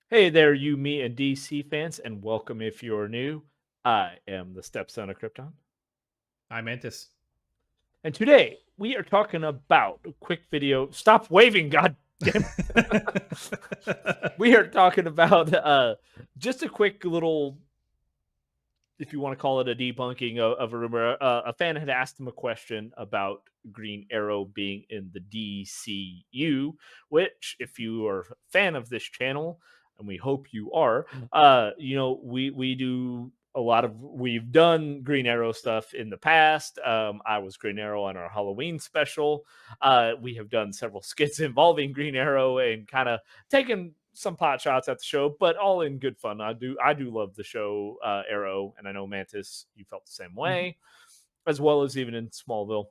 Hey there, you, me, and DC fans, and welcome if you're new. I am the stepson of Krypton, I Mantis. and today we are talking about a quick video. Stop waving, god damn! We are talking about just a quick little, if you want to call it a debunking of a rumor. A fan had asked him a question about Green Arrow being in the DCU, which, if you are a fan of this channel, and we hope you are, we do a lot of we've done Green Arrow stuff in the past. I was Green Arrow on our Halloween special. We have done several skits involving Green Arrow and kind of taken some pot shots at the show, but all in good fun. I do love the show Arrow, and I know Mantis, you felt the same Mhm. way, as well as even in Smallville.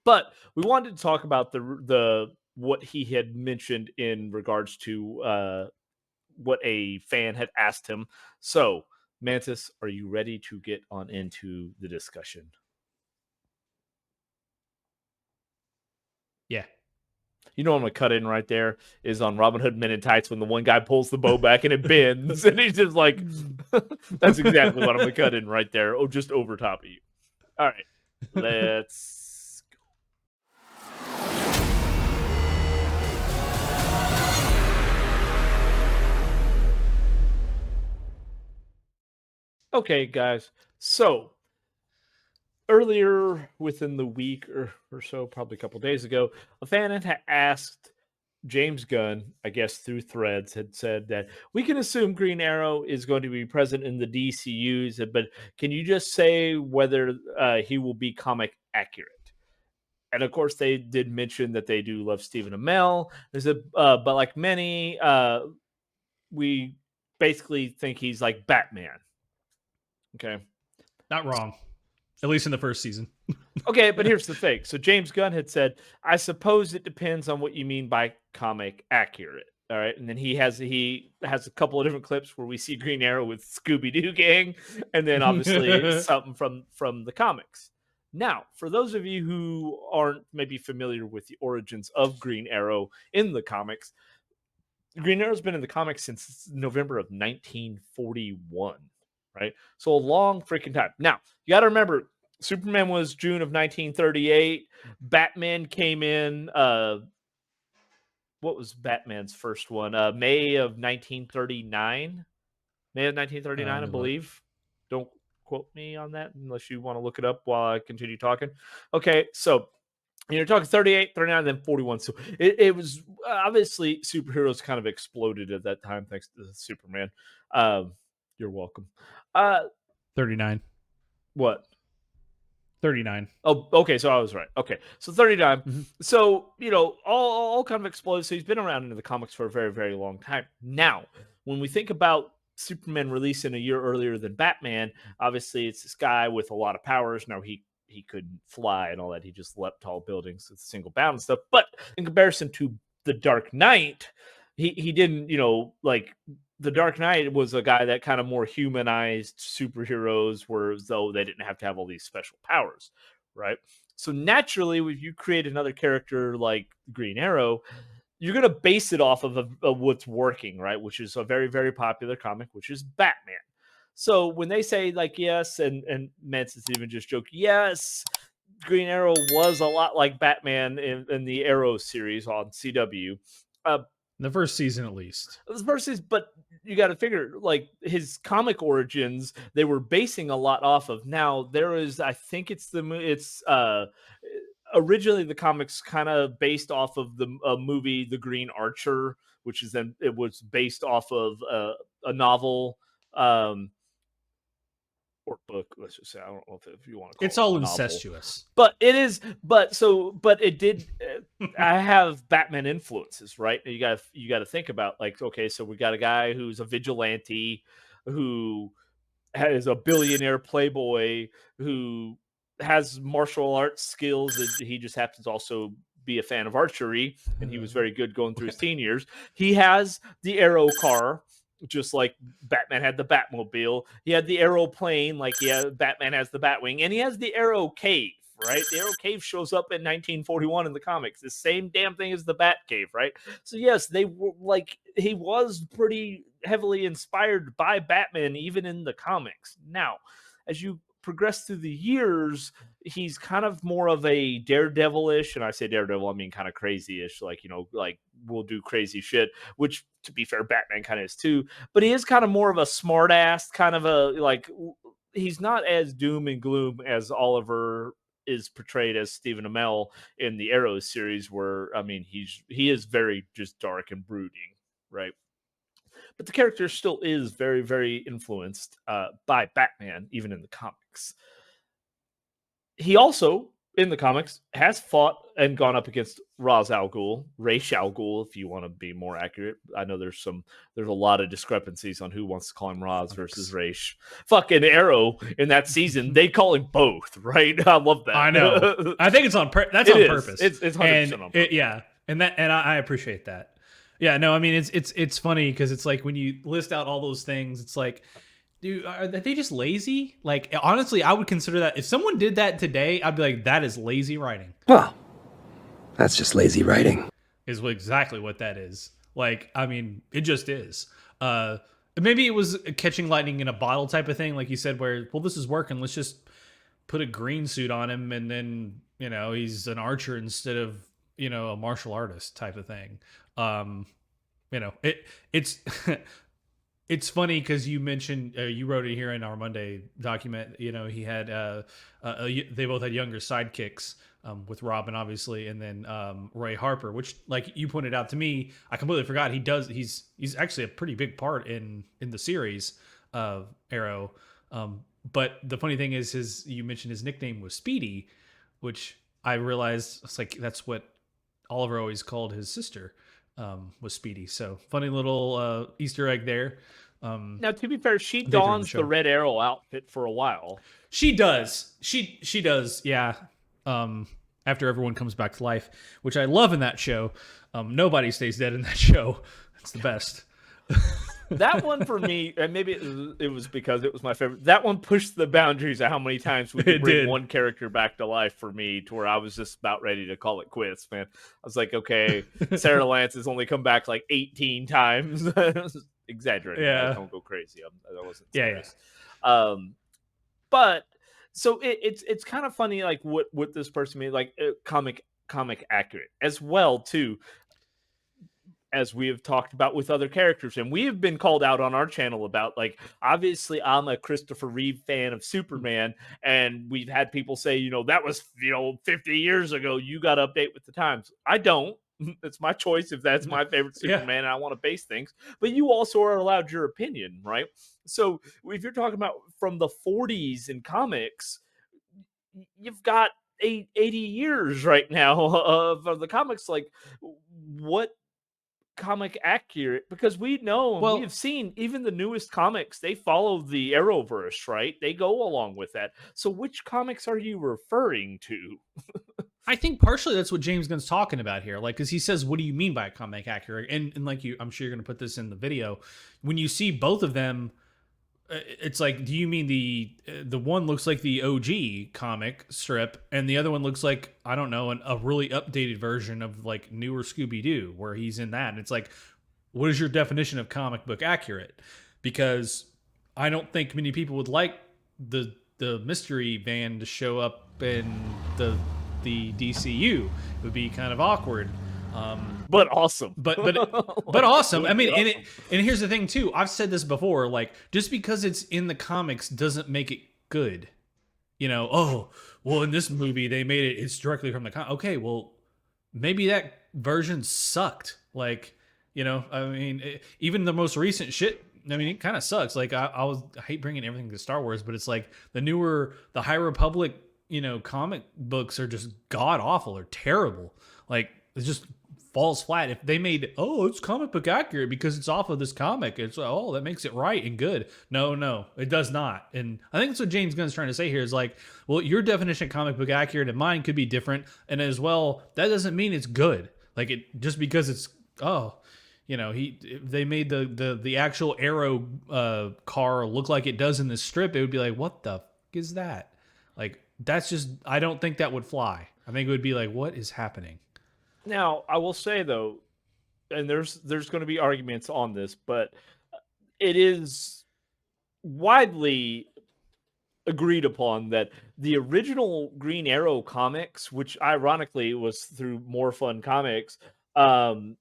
But we wanted to talk about the what he had mentioned in regards to what a fan had asked him. So, Mantis, are you ready to get on into the discussion? Yeah. You know, I'm gonna cut in right there is on Robin Hood Men in Tights when the one guy pulls the bow back and it bends, and he's just like, "That's exactly what I'm gonna cut in right there." Oh, just over top of you. All right, let's go. Okay, guys. So earlier within the week or so, probably a couple days ago, a fan had asked James Gunn, I guess through threads, had said that we can assume Green Arrow is going to be present in the DCUs, but can you just say whether he will be comic accurate? And of course, they did mention that they do love Stephen Amell. But like many, we basically think he's like Batman. Okay. Not wrong. At least in the first season. Okay, but here's the thing. So James Gunn had said, I suppose it depends on what you mean by comic accurate. All right. And then he has a couple of different clips where we see Green Arrow with Scooby Doo gang, and then obviously something from the comics. Now, for those of you who aren't maybe familiar with the origins of Green Arrow in the comics, Green Arrow's been in the comics since November of 1941, right? So a long freaking time. Now, you got to remember, Superman was June of 1938. Batman came in. What was Batman's first one? May of 1939. May of Let 1939, I me look. believe. Don't quote me on that unless you want to look it up while I continue talking. Okay, so you're talking 38, 39, then 41. So it was obviously superheroes kind of exploded at that time thanks to Superman. Um, you're welcome. Uh, 39. what? 39. Oh, okay. So I was right. Okay, so 39. Mhm. So all kind of exploded. So he's been around into the comics for a very, very long time. Now, when we think about Superman releasing a year earlier than Batman, obviously it's this guy with a lot of powers. Now he couldn't fly and all that. He just leapt tall buildings with single bound and stuff. But in comparison to the Dark Knight, he didn't. Like the Dark Knight was a guy that kind of more humanized superheroes, whereas though they didn't have to have all these special powers, right? So naturally, if you create another character like Green Arrow, you're going to base it off of what's working, right? Which is a very, very popular comic, which is Batman. So when they say like yes, and Manson even just joke, yes, Green Arrow was a lot like Batman in the Arrow series on CW. Uh, The first season, at least. Versus, but you got to figure like his comic origins, they were basing a lot off of. Now there is, I think it's originally the comics kind of based off of the movie The Green Archer, which is then it was based off of a novel. Or book, let's just say. I don't know if you want to call It's it all a novel, incestuous. but it is. But it did. I have Batman influences, right? You got to think about like, okay, so we got a guy who's a vigilante, who is a billionaire playboy, who has martial arts skills. That he just happens to also be a fan of archery, and he was very good going through his teen years. He has the Arrow car, just like Batman had the Batmobile. He had the Arrow plane, like Batman has the Batwing, and he has the Arrow cave. right? The Arrow Cave shows up in 1941 in the comics. The same damn thing as the Bat Cave, right? So yes, they were like he was pretty heavily inspired by Batman even in the comics. Now, as you progress through the years, he's kind of more of a daredevilish, and I say daredevil, I mean kind of crazy-ish, like like will do crazy shit, which to be fair, Batman kind of is too. But he is kind of more of a smartass, kind of a like he's not as doom and gloom as Oliver is portrayed as Stephen Amell in the Arrow series, where I mean he is very just dark and brooding, right? But the character still is very, very influenced by Batman, even in the comics. He also, in the comics, has fought and gone up against Ra's al Ghul, Ra's al Ghul, if you want to be more accurate. I know there's a lot of discrepancies on who wants to call him Ra's versus Ra's. Fucking Arrow in that season, they call him both, right? I love that. I know. I think it's on that's It on is. purpose. It's 100% on purpose. Yeah, and I appreciate that. Yeah, no, I mean it's funny because it's like when you list out all those things, it's like, dude, are they just lazy? Like, honestly, I would consider that if someone did that today, I'd be like, that is lazy writing. Well, that's just lazy writing. Is exactly what that is. Like, I mean, it just is. Maybe it was catching lightning in a bottle type of thing, like you said, where, well, this is working. Let's just put a green suit on him, and then he's an archer instead of a martial artist type of thing. It's it's funny because you mentioned you wrote it here in our Monday document. He had they both had younger sidekicks with Robin, obviously, and then Ray Harper, which, like you pointed out to me, I completely forgot. He's actually a pretty big part in the series of Arrow. But the funny thing is, you mentioned his nickname was Speedy, which I realized it's like that's what Oliver always called his sister. Was Speedy. So funny little Easter egg there. Now, to be fair, she dons the Red Arrow outfit for a while. She does. She does. Yeah. After everyone comes back to life, which I love in that show. Nobody stays dead in that show. It's the best. That one for me, and maybe it was because it was my favorite. That one pushed the boundaries of how many times we could bring one character back to life for me, to where I was just about ready to call it quits, man. I was like, okay, Sarah Lance has only come back like 18 times. Exaggerating. Yeah. Don't go crazy. I wasn't serious. Yeah. But so it's kind of funny, like what this person made, like comic accurate as well too, as we have talked about with other characters. And we have been called out on our channel about, like, obviously I'm a Christopher Reeve fan of Superman, and we've had people say, that was 50 years ago, you got to update with the times. I don't. It's my choice if that's my favorite Superman and I want to base things. But you also are allowed your opinion, right? So if you're talking about from the 40s in comics, you've got 80 years right now of the comics. Like, what comic accurate? Because we know, we have seen even the newest comics, they follow the Arrowverse, right? They go along with that. So which comics are you referring to? I think partially that's what James Gunn's talking about here. Like, because he says, what do you mean by comic accurate? And like I'm sure you're going to put this in the video. When you see both of them, it's like, do you mean the one looks like the OG comic strip, and the other one looks like, I don't know, a really updated version of like newer Scooby-Doo, where he's in that? And it's like, what is your definition of comic book accurate? Because I don't think many people would like the mystery van to show up in the DCU. It would be kind of awkward. But awesome. But awesome. I mean, and here's the thing too. I've said this before. Like, just because it's in the comics doesn't make it good. Oh, well, in this movie they made it. It's directly from the comic. Okay, well, maybe that version sucked. Like, I mean, even the most recent shit. I mean, it kind of sucks. Like, I hate bringing everything to Star Wars, but it's like the High Republic, comic books are just god awful or terrible. Like, it just falls flat. If they made, it's comic book accurate because it's off of this comic, it's that makes it right and good. No, it does not. And I think that's what James Gunn's trying to say here is like, well, your definition of comic book accurate and mine could be different, and as well, that doesn't mean it's good. Like, it just because it's they made the actual Arrow car look like it does in this strip, it would be like, what the fuck is that? Like, that's just, I don't think that would fly. I think it would be like, what is happening? Now, I will say though, and there's going to be arguments on this, but it is widely agreed upon that the original Green Arrow comics, which ironically was through More Fun Comics, um,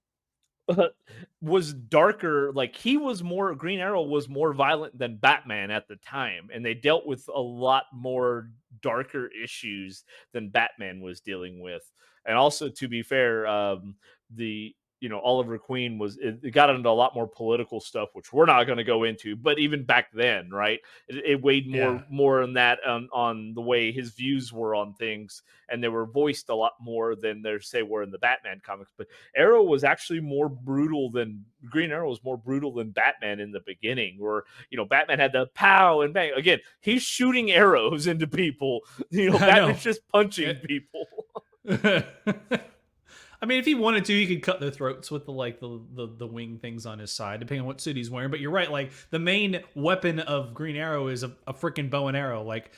was darker. Like he was more Green Arrow was more violent than Batman at the time, and they dealt with a lot more darker issues than Batman was dealing with. And also, to be fair, the Oliver Queen it got into a lot more political stuff, which we're not going to go into. But even back then, right, it weighed Yeah. more on that on the way his views were on things, and they were voiced a lot more than they say were in the Batman comics. But Arrow was actually more brutal than Green Arrow was more brutal than Batman in the beginning, where Batman had the pow and bang. Again, he's shooting arrows into people. Batman's just punching people. I mean, if he wanted to, he could cut their throats with the wing things on his side, depending on what suit he's wearing. But you're right, like the main weapon of Green Arrow is a freaking bow and arrow. Like,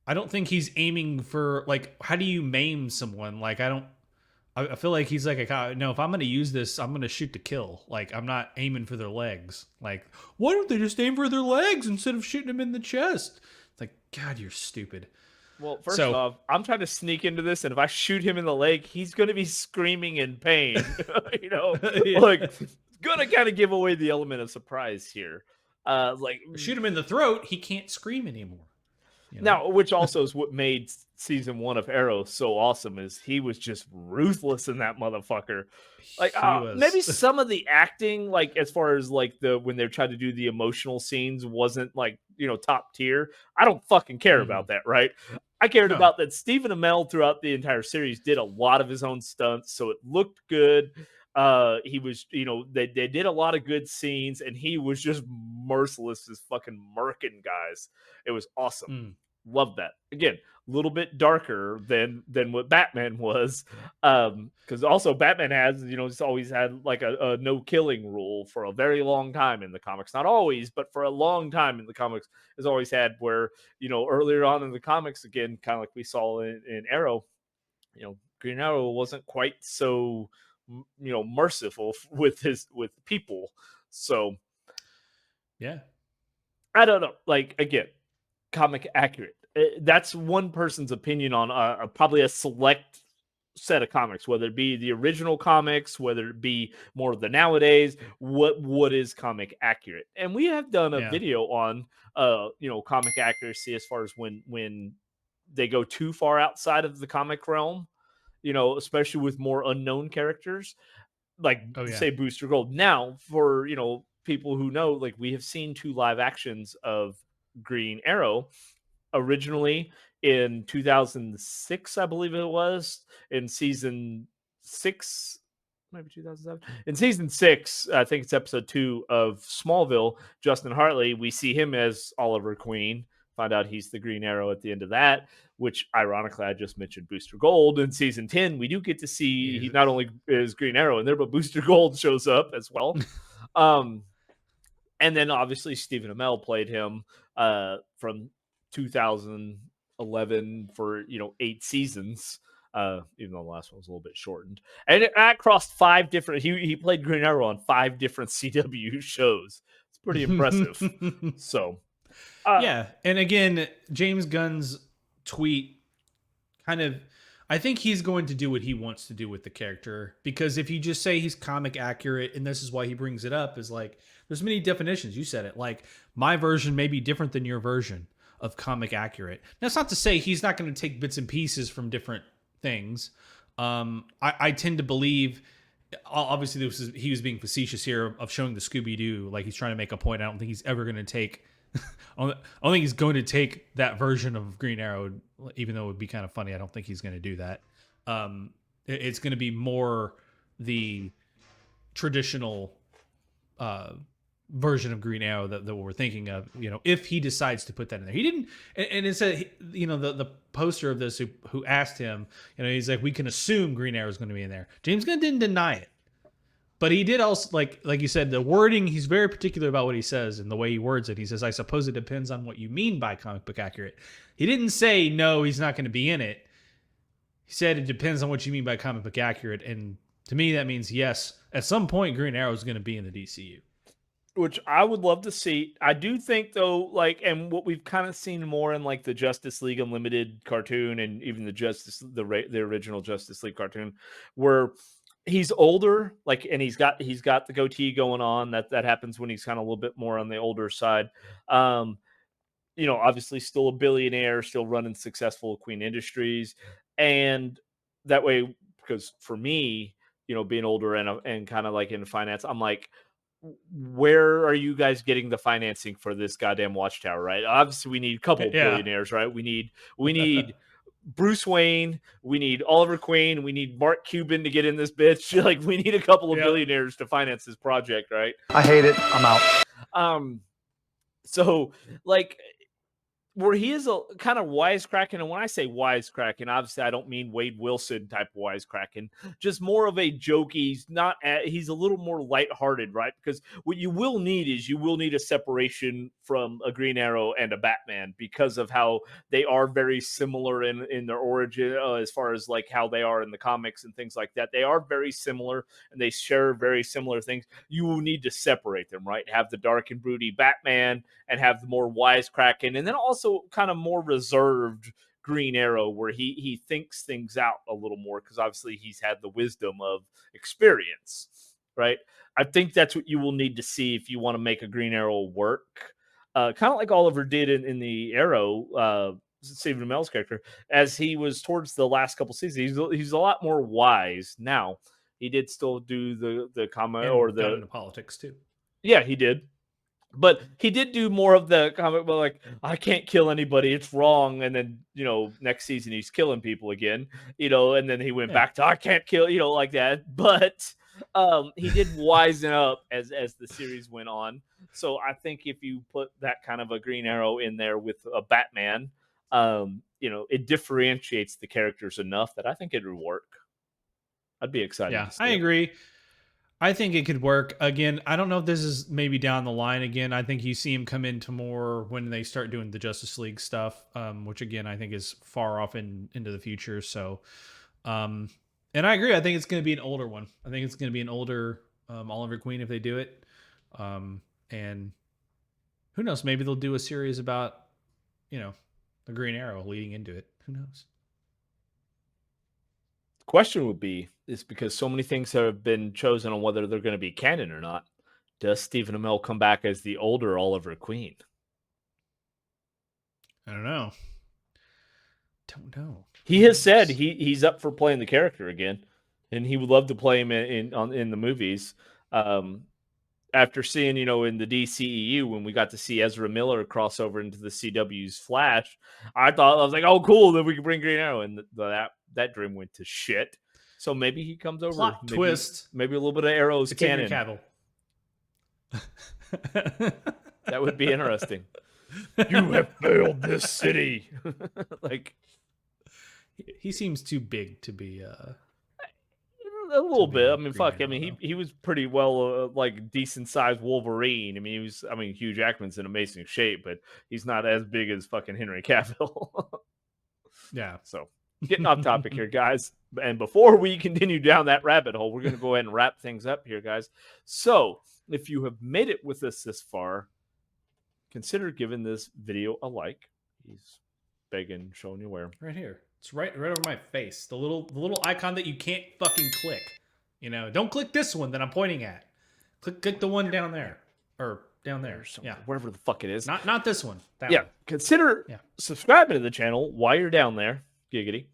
I don't think he's aiming for, like, how do you maim someone? Like, I feel like he's like, no, if I'm going to use this, I'm going to shoot to kill. Like, I'm not aiming for their legs. Like, why don't they just aim for their legs instead of shooting them in the chest? It's like, God, you're stupid. Well, first off, I'm trying to sneak into this, and if I shoot him in the leg, he's going to be screaming in pain. Yeah. Like, going to kind of give away the element of surprise here. Like, shoot him in the throat, he can't scream anymore. Now, which also is what made season 1 of Arrow so awesome, is he was just ruthless in that motherfucker. Like, maybe some of the acting, like as far as like when they tried to do the emotional scenes, wasn't like top tier. I don't fucking care about that, right? I cared about that Stephen Amell throughout the entire series did a lot of his own stunts, so it looked good. He was, they did a lot of good scenes, and he was just merciless as fucking murking guys. It was awesome. Love that. Again, a little bit darker than what Batman was, because also Batman has he's always had like a no killing rule for a very long time in the comics. Not always, but for a long time in the comics has always had, where earlier on in the comics, again, kind of like we saw in Arrow, Green Arrow wasn't quite so merciful with people. So yeah, I don't know. Like, again, comic accurate. That's one person's opinion on probably a select set of comics, whether it be the original comics, whether it be more of the nowadays. What is comic accurate? And we have done a video on comic accuracy as far as when they go too far outside of the comic realm. Especially with more unknown characters, like say Booster Gold. Now, for people who know, like, we have seen 2 live actions of Green Arrow, originally in 2006, I believe it was, in season 6, maybe 2007. In season 6, I think it's episode 2 of Smallville, Justin Hartley, we see him as Oliver Queen. Find out he's the Green Arrow at the end of that, which ironically I just mentioned Booster Gold. In season 10, we do get to see he not only is Green Arrow in there, but Booster Gold shows up as well. And then obviously Stephen Amell played him from 2011 for 8 seasons. Even though the last one was a little bit shortened, and I crossed 5 different. He played Green Arrow on 5 different CW shows. It's pretty impressive. So, yeah, and again, James Gunn's tweet kind of, I think he's going to do what he wants to do with the character, because if you just say he's comic accurate, and this is why he brings it up, is like there's many definitions. You said it, like my version may be different than your version of comic accurate. That's not to say he's not going to take bits and pieces from different things. I tend to believe, obviously he was being facetious here of showing the Scooby-Doo, like he's trying to make a point. I don't think he's ever going to take I don't think he's going to take that version of Green Arrow, even though it would be kind of funny. I don't think he's going to do that. It's going to be more the traditional version of Green Arrow that we're thinking of, if he decides to put that in there. He didn't, and it said, the poster of this who asked him, he's like, we can assume Green Arrow is going to be in there. James Gunn didn't deny it. But he did also like you said, the wording. He's very particular about what he says and the way he words it. He says, "I suppose it depends on what you mean by comic book accurate." He didn't say no, he's not going to be in it. He said it depends on what you mean by comic book accurate, and to me that means yes, at some point Green Arrow is going to be in the DCU. Which I would love to see. I do think though, like, and what we've kind of seen more in like the Justice League Unlimited cartoon, and even the original Justice League cartoon, where he's older, like, and he's got the goatee going on. That happens when he's kind of a little bit more on the older side. Um, obviously still a billionaire, still running successful Queen Industries, and that way, because for me, being older and kind of like in finance, I'm like, where are you guys getting the financing for this goddamn watchtower? Right? Obviously, we need a couple of Yeah. billionaires, right? We need Bruce Wayne, we need Oliver Queen, we need Mark Cuban to get in this bitch. Like, we need a couple of billionaires to finance this project, right? I hate it. I'm out. So, like, where he is a kind of wisecracking, and when I say wisecracking, obviously I don't mean Wade Wilson type of wisecracking, just more of a jokey. He's a little more lighthearted, right? Because what you will need is you will need a separation from a Green Arrow and a Batman, because of how they are very similar in their origin, as far as like how they are in the comics and things like that. They are very similar and they share very similar things. You will need to separate them, right? Have the dark and broody Batman and have the more wisecracking, and then also kind of more reserved Green Arrow, where he thinks things out a little more, because obviously he's had the wisdom of experience, right? I think that's what you will need to see if you want to make a Green Arrow work. Kind of like Oliver did in the Arrow, Stephen Amell's character, as he was towards the last couple seasons. He's a lot more wise now. He did still do the comment or And got the into politics too. yeah, he did. But he did do more of the comic book, like, I can't kill anybody, it's wrong. And then, next season he's killing people again, and then he went back to, I can't kill, like that. But he did wisen up as the series went on. So I think if you put that kind of a Green Arrow in there with a Batman, it differentiates the characters enough that I think it would work. I'd be excited Yeah, to see I it. agree. I think it could work. Again, I don't know if this is maybe down the line again. I think you see him come into more when they start doing the Justice League stuff, which again I think is far off into the future. So, and I agree. I think it's going to be an older one. I think it's going to be an older Oliver Queen if they do it. And who knows? Maybe they'll do a series about the Green Arrow leading into it. Who knows? Question would be, is because so many things have been chosen on whether they're going to be canon or not, does Stephen Amell come back as the older Oliver Queen? I don't know. Don't know. He has said he's up for playing the character again, and he would love to play him in the movies. After seeing, in the DCEU, when we got to see Ezra Miller cross over into the CW's Flash, I was like, oh, cool, then we can bring Green Arrow, and that dream went to shit. So maybe he comes over. Plot twist. Maybe a little bit of Arrow's it's canon. Cavill. That would be interesting. You have failed this city. Like, he seems too big to be a little bit. I mean, fuck. Arrow, I mean, he was pretty well, like, decent sized Wolverine. I mean, Hugh Jackman's in amazing shape, but he's not as big as fucking Henry Cavill. Yeah. So, getting off topic here, guys. And before we continue down that rabbit hole, we're going to go ahead and wrap things up here, guys. So, if you have made it with us this far, consider giving this video a like. He's begging, showing you where. Right here. It's right over my face. The little icon that you can't fucking click. Don't click this one that I'm pointing at. Click the one down there. Or down there. Yeah. Wherever the fuck it is. Not this one. That yeah. one. Consider subscribing to the channel while you're down there. Giggity.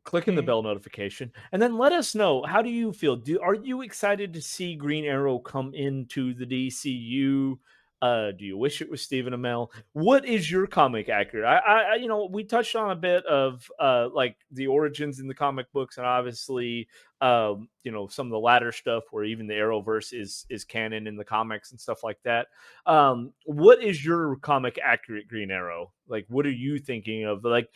Clicking the bell notification. And then let us know, how do you feel? Are you excited to see Green Arrow come into the DCU? Do you wish it was Stephen Amell? What is your comic accurate? I we touched on a bit of like the origins in the comic books, and obviously some of the latter stuff where even the Arrowverse is canon in the comics and stuff like that. What is your comic accurate Green Arrow? Like, what are you thinking of? Like,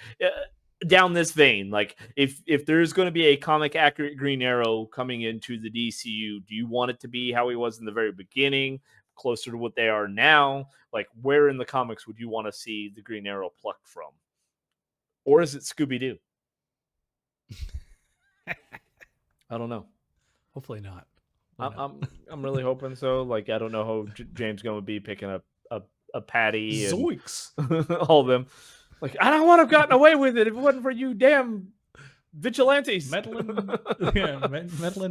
down this vein, like if there's going to be a comic accurate Green Arrow coming into the DCU, do you want it to be how he was in the very beginning, closer to what they are now? Like, where in the comics would you want to see the Green Arrow plucked from? Or is it Scooby Doo? I don't know. Hopefully not. I'm really hoping so. Like, I don't know how James Gunn would be picking up a Patty and Zoinks. all of them. Like, I don't want to have gotten away with it if it wasn't for you damn vigilantes. Meddling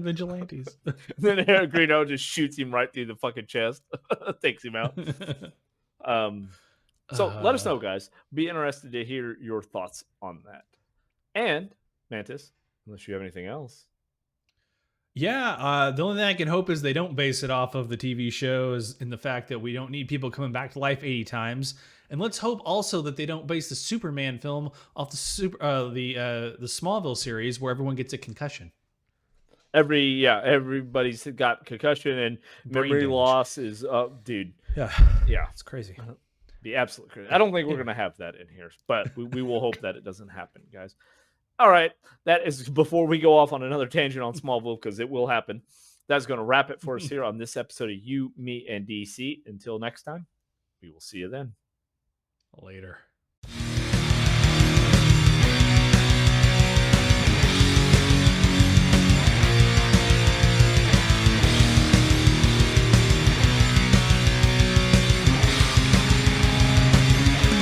vigilantes. Then Green Arrow just shoots him right through the fucking chest, takes him out. So let us know, guys. Be interested to hear your thoughts on that. And Mantis, unless you have anything else. Yeah, the only thing I can hope is they don't base it off of the TV shows and the fact that we don't need people coming back to life 80 times. And let's hope also that they don't base the Superman film off the Smallville series where everyone gets a concussion. Everybody's got concussion and memory loss is dude. Yeah, it's crazy. Be absolutely crazy. I don't think we're gonna have that in here, but we will hope that it doesn't happen, guys. All right, that is before we go off on another tangent on Smallville, because it will happen. That's going to wrap it for us here on this episode of You, Me, and DC. Until next time, we will see you then. Later.